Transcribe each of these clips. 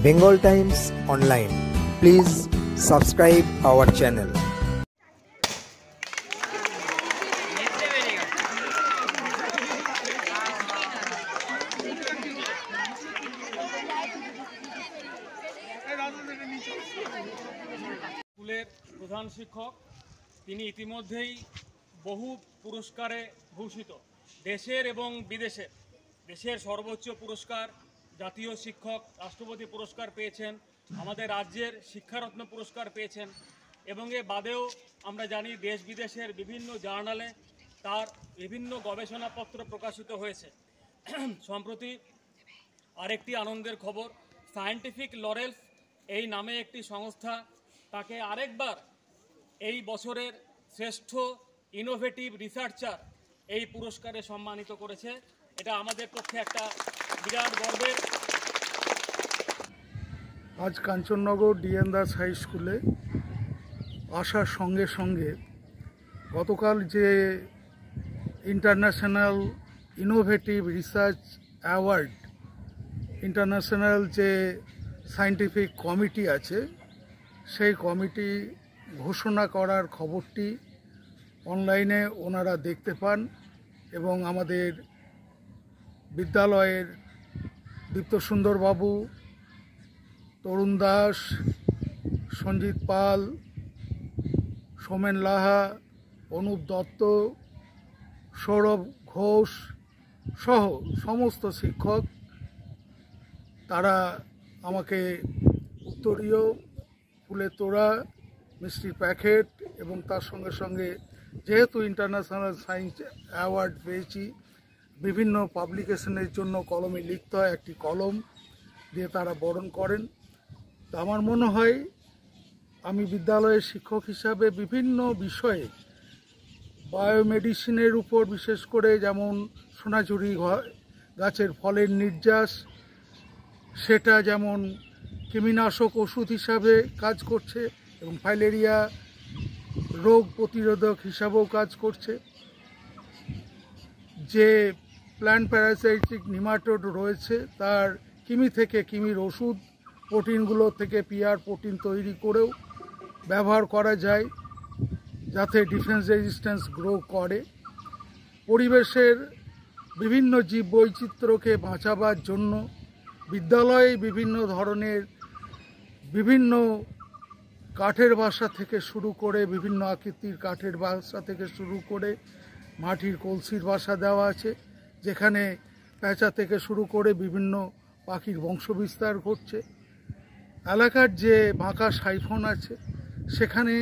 Bengal Times Online. Please subscribe our channel. স্কুলের প্রধান শিক্ষক তিনি ইতিমধ্যেই বহু পুরস্কারে ভূষিত, দেশের এবং বিদেশের। দেশের সর্বোচ্চ পুরস্কার জাতীয় শিক্ষক রাষ্ট্রপতি পুরস্কার পেয়েছেন, আমাদের রাজ্যের শিক্ষারত্ন পুরস্কার পেয়েছেন এবং এ বাদেও আমরা জানি দেশ বিদেশের বিভিন্ন জার্নালে তার বিভিন্ন গবেষণাপত্র প্রকাশিত হয়েছে। সম্প্রতি আরেকটি আনন্দের খবর, সায়েন্টিফিক লরেলস এই নামে একটি সংস্থা তাকে আরেকবার এই বছরের শ্রেষ্ঠ ইনোভেটিভ রিসার্চার এই পুরস্কারে সম্মানিত করেছে। এটা আমাদের পক্ষে একটা বিরাট গর্বের। আজ কাঞ্চননগর ডিএন দাস হাই স্কুলে আসার সঙ্গে সঙ্গে গতকাল যে international innovative research award, international যে সায়েন্টিফিক কমিটি আছে সেই কমিটি ঘোষণা করার খবরটি অনলাইনে ওনারা দেখতে পান এবং আমাদের বিদ্যালয়ের দীপ্ত সুন্দরবাবু, তরুণ দাস, সঞ্জিত পাল, সোমেন লাহা, অনুপ দত্ত, সৌরভ ঘোষ সহ সমস্ত শিক্ষক তারা আমাকে উত্তরীয়, ফুলের তোড়া, মিষ্টির প্যাকেট এবং তার সঙ্গে সঙ্গে যেহেতু ইন্টারন্যাশনাল সায়েন্স অ্যাওয়ার্ড পেয়েছি বিভিন্ন পাবলিকেশনের জন্য কলমে লিখতে হয়, একটি কলম দিয়ে তারা বরণ করেন। তো আমার মনে হয় আমি বিদ্যালয়ের শিক্ষক হিসাবে বিভিন্ন বিষয়ে বায়োমেডিসিনের উপর বিশেষ করে যেমন সোনাঝুরি গাছের ফলের নির্যাস সেটা যেমন কৃমিনাশক ওষুধ হিসাবে কাজ করছে এবং ফাইলেরিয়া রোগ প্রতিরোধক হিসাবেও কাজ করছে। যে প্ল্যান্ট প্যারাসাইটিক নিমাটোড রয়েছে তার কৃমি থেকে কৃমির ওষুধ, প্রোটিনগুলো থেকে পিআর প্রোটিন তৈরি করেও ব্যবহার করা যায় যাতে ডিফেন্স রেজিস্ট্যান্স গ্রো করে। পরিবেশের বিভিন্ন জীব বৈচিত্র্যকে বাঁচাবার জন্য বিদ্যালয়ে বিভিন্ন ধরনের বিভিন্ন কাঠের বাসা থেকে শুরু করে বিভিন্ন আকৃতির কাঠের বাসা থেকে শুরু করে মাটির কলসির বাসা দেওয়া আছে, যেখানে পেঁচা থেকে শুরু করে বিভিন্ন পাখির বংশবিস্তার ঘটছে। এলাকার যে বাঁকা সাইফোন আছে সেখানে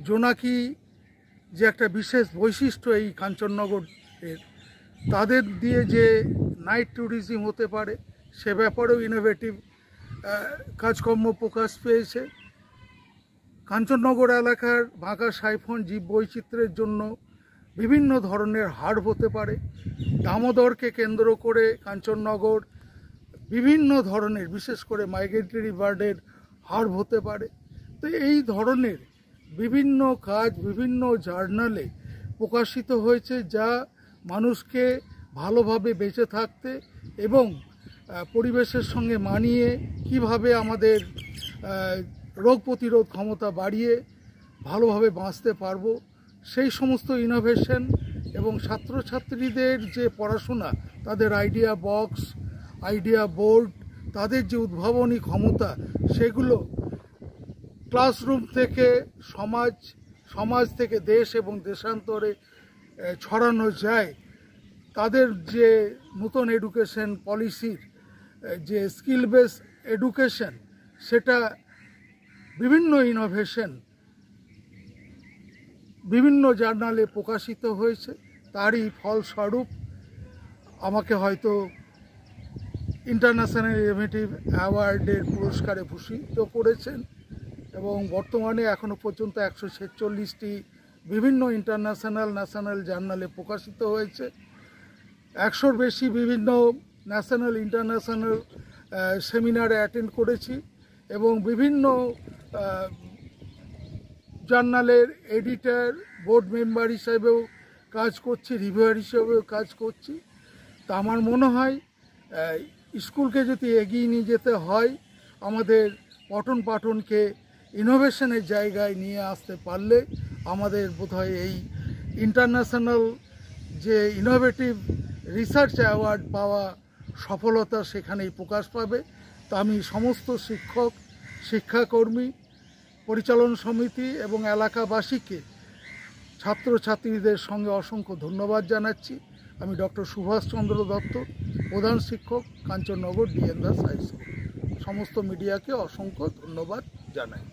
জোনাকি যে একটা বিশেষ বৈশিষ্ট্য এই কাঞ্চননগরের, তাদের দিয়ে যে নাইট ট্যুরিজম হতে পারে সে ব্যাপারেও ইনোভেটিভ কাজকর্ম প্রকাশ পেয়েছে। কাঞ্চননগর এলাকার বাঁকা সাইফোন জীব বৈচিত্র্যের জন্য বিভিন্ন ধরনের হাট হতে পারে। দামোদরকে কেন্দ্র করে কাঞ্চননগর বিভিন্ন ধরনের বিশেষ করে মাইগ্রেটরি বার্ডের হাট হতে পারে। তো এই ধরনের বিভিন্ন কাজ বিভিন্ন জার্নালে প্রকাশিত হয়েছে যা মানুষকে ভালোভাবে বেঁচে থাকতে এবং পরিবেশের সঙ্গে মানিয়ে কিভাবে আমাদের রোগ প্রতিরোধ ক্ষমতা বাড়িয়ে ভালোভাবে বাঁচতে পারবো সেই সমস্ত ইনোভেশন এবং ছাত্রছাত্রীদের যে পড়াশোনা, তাদের আইডিয়া বক্স, আইডিয়া বোর্ড, তাদের যে উদ্ভাবনী ক্ষমতা সেগুলো ক্লাসরুম থেকে সমাজ থেকে দেশ এবং দেশান্তরে ছড়ানো যায়। তাদের যে নতুন এডুকেশন পলিসির যে স্কিল বেস এডুকেশন সেটা বিভিন্ন ইনোভেশন বিভিন্ন জার্নালে প্রকাশিত হয়েছে, তারই ফলস্বরূপ আমাকে হয়তো ইন্টারন্যাশনাল ইনোভেটিভ অ্যাওয়ার্ডের পুরস্কারে ভূষিত করেছেন এবং বর্তমানে এখনও পর্যন্ত 146টি বিভিন্ন ইন্টারন্যাশনাল ন্যাশনাল জার্নালে প্রকাশিত হয়েছে। 100-র বেশি বিভিন্ন ন্যাশনাল ইন্টারন্যাশনাল সেমিনারে অ্যাটেন্ড করেছি এবং বিভিন্ন জার্নালের এডিটর, বোর্ড মেম্বার হিসেবেও কাজ করছি, রিভিউয়ার হিসেবেও কাজ করছি। তা আমার মনে হয় স্কুলকে যদি এগিয়ে নিয়ে যেতে হয় আমাদের পঠন পাঠনকে ইনোভেশনের জায়গায় নিয়ে আসতে পারলে আমাদের বোধহয় এই ইন্টারন্যাশনাল যে ইনোভেটিভ রিসার্চ অ্যাওয়ার্ড পাওয়া সফলতা সেখানেই প্রকাশ পাবে। তা আমি সমস্ত শিক্ষক, শিক্ষাকর্মী, পরিচালন সমিতি এবং এলাকাবাসীকে, ছাত্রছাত্রীদের সঙ্গে অসংখ্য ধন্যবাদ জানাচ্ছি। আমি ডক্টর সুভাষচন্দ্র দত্ত, প্রধান শিক্ষক, Kanchannagar DN Das high school. সমস্ত মিডিয়াকে অসংখ্য ধন্যবাদ জানাই।